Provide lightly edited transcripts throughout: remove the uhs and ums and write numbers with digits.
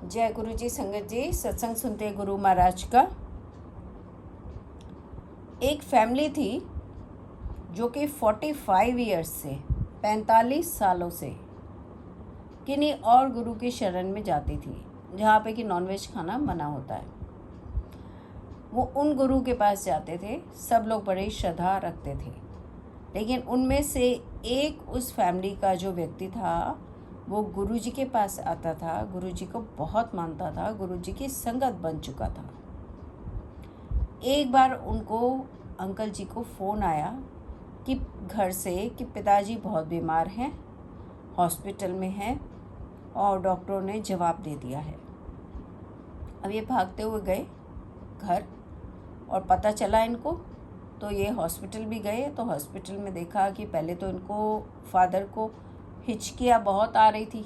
जय गुरु जी। संगत जी, सत्संग सुनते गुरु महाराज का। एक फैमिली थी जो कि 45 ईयर्स से 45 सालों से किन्हीं और गुरु की शरण में जाती थी, जहाँ पे कि नॉनवेज खाना मना होता है। वो उन गुरु के पास जाते थे, सब लोग बड़ी श्रद्धा रखते थे, लेकिन उनमें से एक उस फैमिली का जो व्यक्ति था वो गुरुजी के पास आता था, गुरुजी को बहुत मानता था, गुरुजी की संगत बन चुका था। एक बार उनको अंकल जी को फ़ोन आया कि घर से कि पिताजी बहुत बीमार हैं, हॉस्पिटल में हैं और डॉक्टरों ने जवाब दे दिया है। अब ये भागते हुए गए घर और पता चला इनको, तो ये हॉस्पिटल भी गए। तो हॉस्पिटल में देखा कि पहले तो इनको फादर को हिचकियाँ बहुत आ रही थी।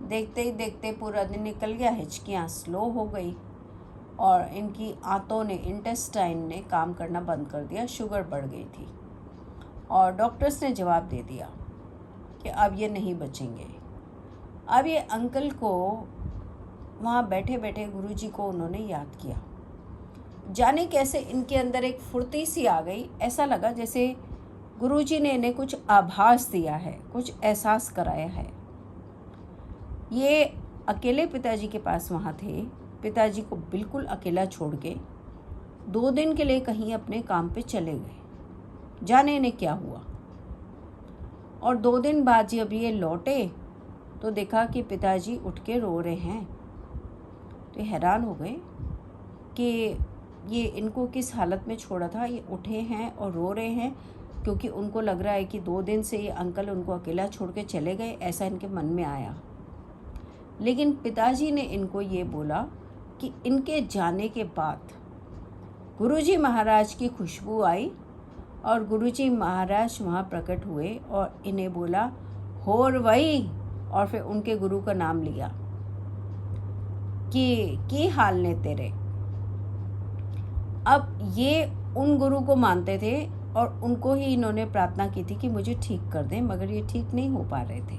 देखते ही देखते पूरा दिन निकल गया, हिचकियाँ स्लो हो गई और इनकी आंतों ने, इंटेस्टाइन ने काम करना बंद कर दिया, शुगर बढ़ गई थी और डॉक्टर्स ने जवाब दे दिया कि अब ये नहीं बचेंगे। अब ये अंकल को वहाँ बैठे बैठे गुरुजी को उन्होंने याद किया। जाने कैसे इनके अंदर एक फुर्ती सी आ गई। ऐसा लगा जैसे गुरुजी ने इन्हें कुछ आभास दिया है, कुछ एहसास कराया है। ये अकेले पिताजी के पास वहाँ थे, पिताजी को बिल्कुल अकेला छोड़ के 2 दिन के लिए कहीं अपने काम पे चले गए। जाने इन्हें क्या हुआ। और 2 दिन बाद जब ये लौटे तो देखा कि पिताजी उठ के रो रहे हैं। तो हैरान हो गए कि ये इनको किस हालत में छोड़ा था। ये उठे हैं और रो रहे हैं क्योंकि उनको लग रहा है कि 2 दिन से ये अंकल उनको अकेला छोड़ के चले गए, ऐसा इनके मन में आया। लेकिन पिताजी ने इनको ये बोला कि इनके जाने के बाद गुरुजी महाराज की खुशबू आई और गुरुजी महाराज वहाँ प्रकट हुए और इन्हें बोला होर वही, और फिर उनके गुरु का नाम लिया कि हाल ने तेरे। अब ये उन गुरु को मानते थे और उनको ही इन्होंने प्रार्थना की थी कि मुझे ठीक कर दें, मगर ये ठीक नहीं हो पा रहे थे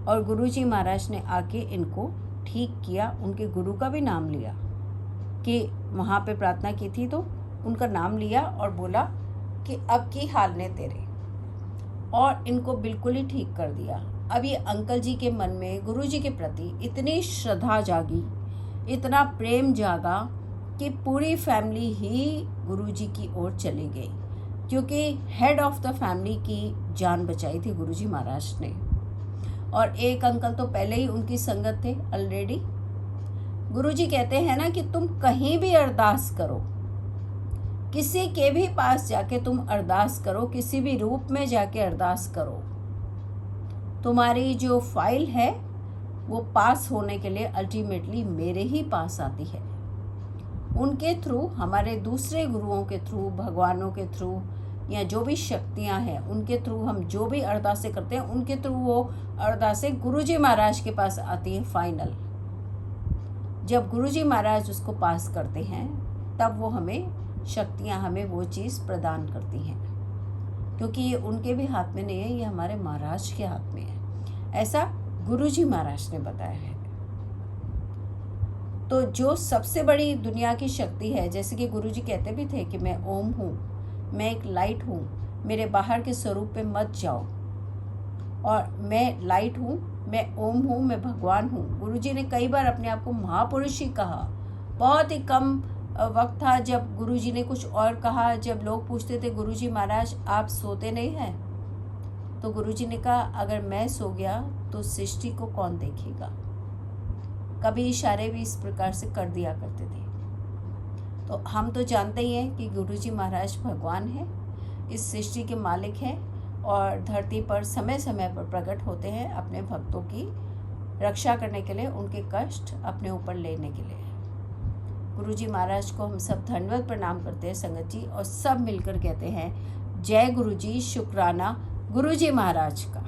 और गुरुजी महाराज ने आके इनको ठीक किया। उनके गुरु का भी नाम लिया कि वहाँ पे प्रार्थना की थी तो उनका नाम लिया और बोला कि अब की हाल ने तेरे, और इनको बिल्कुल ही ठीक कर दिया। अब ये अंकल जी के मन में गुरुजी के प्रति इतनी श्रद्धा जागी, इतना प्रेम जागा कि पूरी फैमिली ही गुरुजी की ओर चली गई, क्योंकि हेड ऑफ द फैमिली की जान बचाई थी गुरुजी महाराज ने। और एक अंकल तो पहले ही उनकी संगत थे ऑलरेडी। गुरुजी कहते हैं ना कि तुम कहीं भी अरदास करो, किसी के भी पास जाके तुम अरदास करो, किसी भी रूप में जाके अरदास करो, तुम्हारी जो फाइल है वो पास होने के लिए अल्टीमेटली मेरे ही पास आती है। उनके थ्रू, हमारे दूसरे गुरुओं के थ्रू, भगवानों के थ्रू या जो भी शक्तियां हैं उनके थ्रू हम जो भी अरदासें करते हैं, उनके थ्रू वो अरदासें गुरुजी महाराज के पास आती है फाइनल। जब गुरुजी महाराज उसको पास करते हैं तब वो हमें शक्तियां, हमें वो चीज़ प्रदान करती हैं, क्योंकि ये उनके भी हाथ में नहीं है, ये हमारे महाराज के हाथ में है, ऐसा गुरुजी महाराज ने बताया है। तो जो सबसे बड़ी दुनिया की शक्ति है, जैसे कि गुरुजी कहते भी थे कि मैं ओम हूँ, मैं एक लाइट हूँ, मेरे बाहर के स्वरूप पे मत जाओ, और मैं लाइट हूँ, मैं ओम हूँ, मैं भगवान हूँ। गुरुजी ने कई बार अपने आप को महापुरुष ही कहा। बहुत ही कम वक्त था जब गुरुजी ने कुछ और कहा। जब लोग पूछते थे गुरुजी महाराज आप सोते नहीं हैं, तो गुरुजी ने कहा अगर मैं सो गया तो सृष्टि को कौन देखेगा। कभी इशारे भी इस प्रकार से कर दिया करते थे। तो हम तो जानते ही हैं कि गुरुजी महाराज भगवान है, इस सृष्टि के मालिक हैं और धरती पर समय समय पर प्रकट होते हैं अपने भक्तों की रक्षा करने के लिए, उनके कष्ट अपने ऊपर लेने के लिए। गुरुजी महाराज को हम सब धन्यवाद प्रणाम करते हैं संगत जी, और सब मिलकर कहते हैं जय गुरुजी, शुक्राना गुरुजी महाराज का।